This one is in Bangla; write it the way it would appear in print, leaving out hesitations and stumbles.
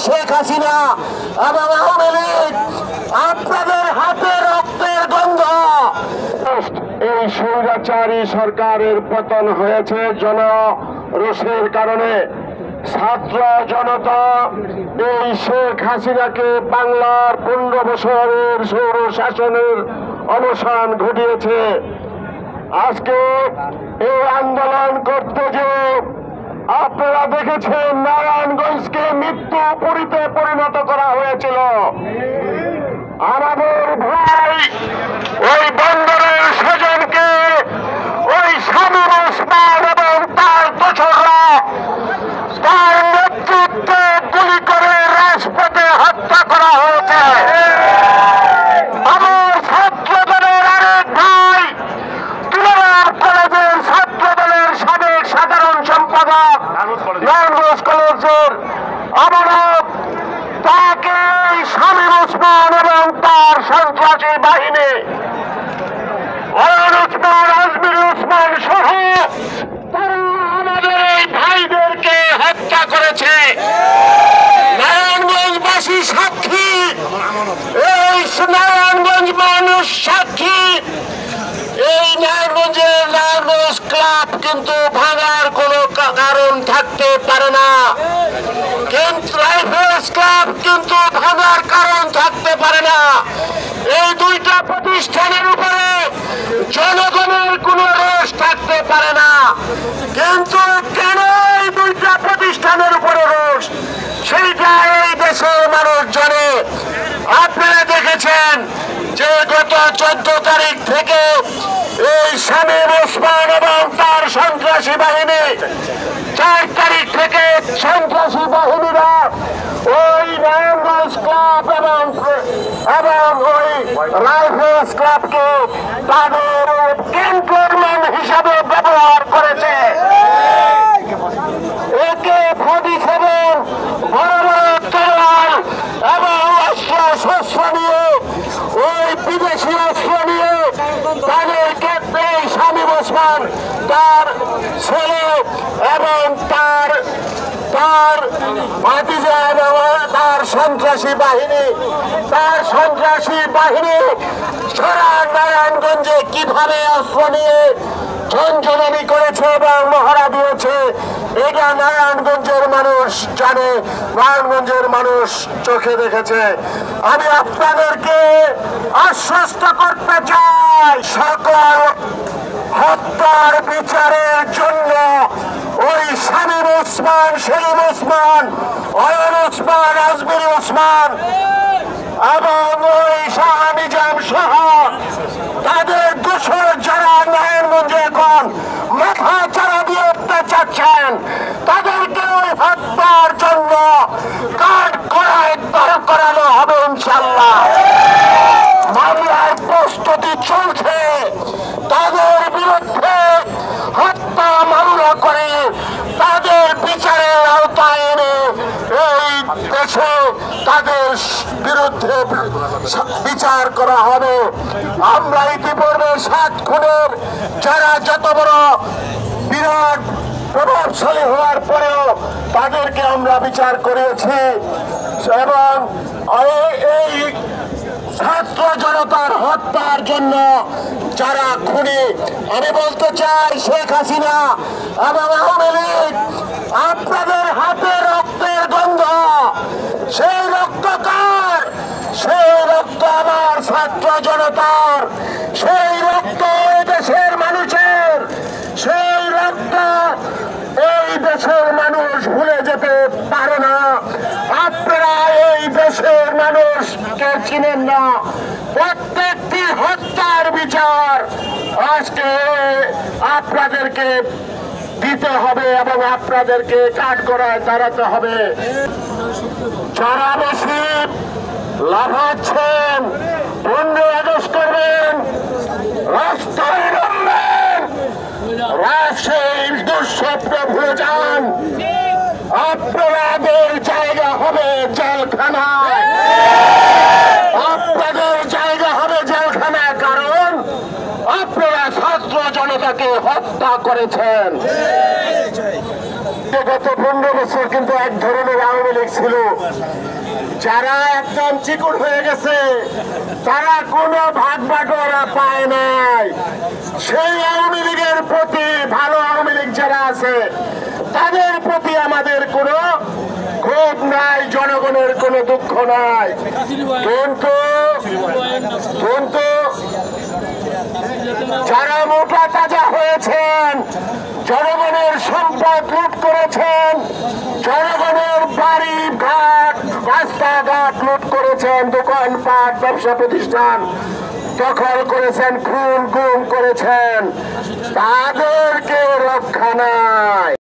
শেখ হাসিনা এবং আওয়ামী লীগ, আপনাদের হাতে রক্তের গন্ধ। এই স্বৈরাচারী সরকারের পতন হয়েছে জনরোষের কারণে। ছাত্র জনতা এই শেখ হাসিনাকে বাংলার 15 বছরের স্বৈর শাসনের অবসান ঘটিয়েছে। আজকে এই আন্দোলন করতে যে আপনারা দেখেছেন নারায়ণগঞ্জকে মৃত্যুপুরীতে পরিণত করা হয়েছিল। আমাদের ভাই ওই বন্দরের স্বজনকে ওই শামীম ওসমান এবং তার দোসররা তার নেতৃত্বে গুলি করে রাজপথে হত্যা করা হয়েছে। আমার ছাত্র দলের আরেক ভাই তুলারাম কলেজের ছাত্র দলের সাবেক সাধারণ সম্পাদক নারায়ণগঞ্জ কলেজের আমানত, তাকে শামীম ওসমান এবং তার সন্ত্রাসী বাহিনী ওসমান আজমির ওসমান সহ তারা আমাদের এই ভাইদেরকে হত্যা করেছে। নারায়ণগঞ্জবাসী সাক্ষী, এই নারায়ণগঞ্জ মানুষ সাক্ষী। এই নারায়ণগঞ্জ ক্লাব কিন্তু ভাঙার কোনো কারণ থাকতে পারে না, কিন্তু রাইফেলস ক্লাব কিন্তু ভাঙার কারণ থাকতে পারে না। এই দুইটা প্রতিষ্ঠানের উপরে জনগণের কোনো রোষ থাকতে পারে না, কিন্তু কেন এই দুইটা প্রতিষ্ঠানের উপরে রোষ সেইটা এই দেশের মানুষ জানে। আপনারা দেখেছেন যে গত 14 তারিখ থেকে এই শামীম ওসমান এবং তার সন্ত্রাসী বাহিনী, 4 তারিখ থেকে সন্ত্রাসী বাহিনীরা ওই নারায়ণগঞ্জ ক্লাব এবং ওই রাইফেলস ক্লাবকে তাদের ক্যান্টনমেন্ট হিসাবে ব্যবহার করেছে। একে 47 বড় বড় তরোয়াল এবং অস্ত্র নিয়ে ওই বিদেশি অস্ত্র নিয়ে তাদের ক্ষেত্রে শামীম ওসমান, তার ছেলে এবং তার ভাতিজা এবং তার সন্ত্রাসী বাহিনী সারা নারায়ণগঞ্জে কিভাবে অস্ত্র নিয়ে ঝঞ্ঝনানি করেছে এবং মহড়া দিয়েছে, এটা নারায়ণগঞ্জের মানুষ জানে, নারায়ণগঞ্জের মানুষ চোখে দেখেছে। আমি আপনাদেরকে আশ্বস্ত করতে চাই, সকল হত্যার বিচারের জন্য ওই শামীম ওসমান, সেলিম ওসমান, অয়ন ওসমান, আজমির ওসমান এবং ওই শাহ নিজাম সহ তাদের দোসর যারা নারায়ণগঞ্জে এখন মাথা চারা দিয়ে উঠতে চাচ্ছেন, তাদেরকে ওই হত্যার জন্য কাঠ করায় দাঁড় করানো হবে ইনশাল্লাহ। মামলার প্রস্তুতি চলছে, তাদের বিরুদ্ধে হত্যা মামলা করে তাদের বিচারের আওতায় এনে এই দেশে তাদের বিরুদ্ধে বিচার করা হবে। আমরা ইতিপূর্বে 7 খুনের যারা যত বড় বিরাট প্রভাবশালী হওয়ার পরেও তাদেরকে আমরা বিচার করিয়েছি এবং এই ছাত্র জনতার হত্যার জন্য যারা খুনি, আমি বলতে চাই শেখ হাসিনা এবং আওয়ামী লীগ, আপনাদের হাতে রক্তের গন্ধ। সেই রক্ত কার? সেই রক্ত আমার ছাত্র জনতার, সেই রক্ত এই দেশের মানুষের, সেই রক্ত এই দেশের মানুষ ভুলে যেতে পারে না। আপনারা এই দেশের মানুষকে চিনেন না। প্রত্যেকটি হত্যার বিচার আজকে আপনাদেরকে দিতে হবে এবং আপনাদেরকে কাঠগড়ায় দাঁড়াতে হবে। যারা বেশি লাফাচ্ছেন 15 আগস্ট করবেন, রাস্তায় নামবেন, রাজশাহীর দুঃস্বপ্ন ভুলে যান। আপনাদের জায়গা হবে জেলখানায়, আপনাদের জায়গা হবে জেলখানায়, কারণ আপনারা ছাত্র জনতাকে হত্যা করেছেন। গত 15 বছর কিন্তু এক ধরনের আওয়ামী লীগ ছিল, যারা একদম চিকুট হয়ে গেছে, তারা কোনো ভাগ বাটোয়ারা পায় নাই। সেই আওয়ামী লীগের প্রতি, ভালো আওয়ামী লীগ যারা আছে তাদের প্রতি আমাদের কোনো ক্ষোভ নাই, জনগণের কোনো দুঃখ নাই। কিন্তু যারা মোটা তাজা হয়েছেন, জনগণের সম্পদ লুট করেছেন, জনগণের বাড়ি ঘাট রাস্তাঘাট লুট করেছেন, দোকানপাট ব্যবসা প্রতিষ্ঠান দখল করেছেন, খুন গুম করেছেন, তাদেরকে রক্ষা নাই।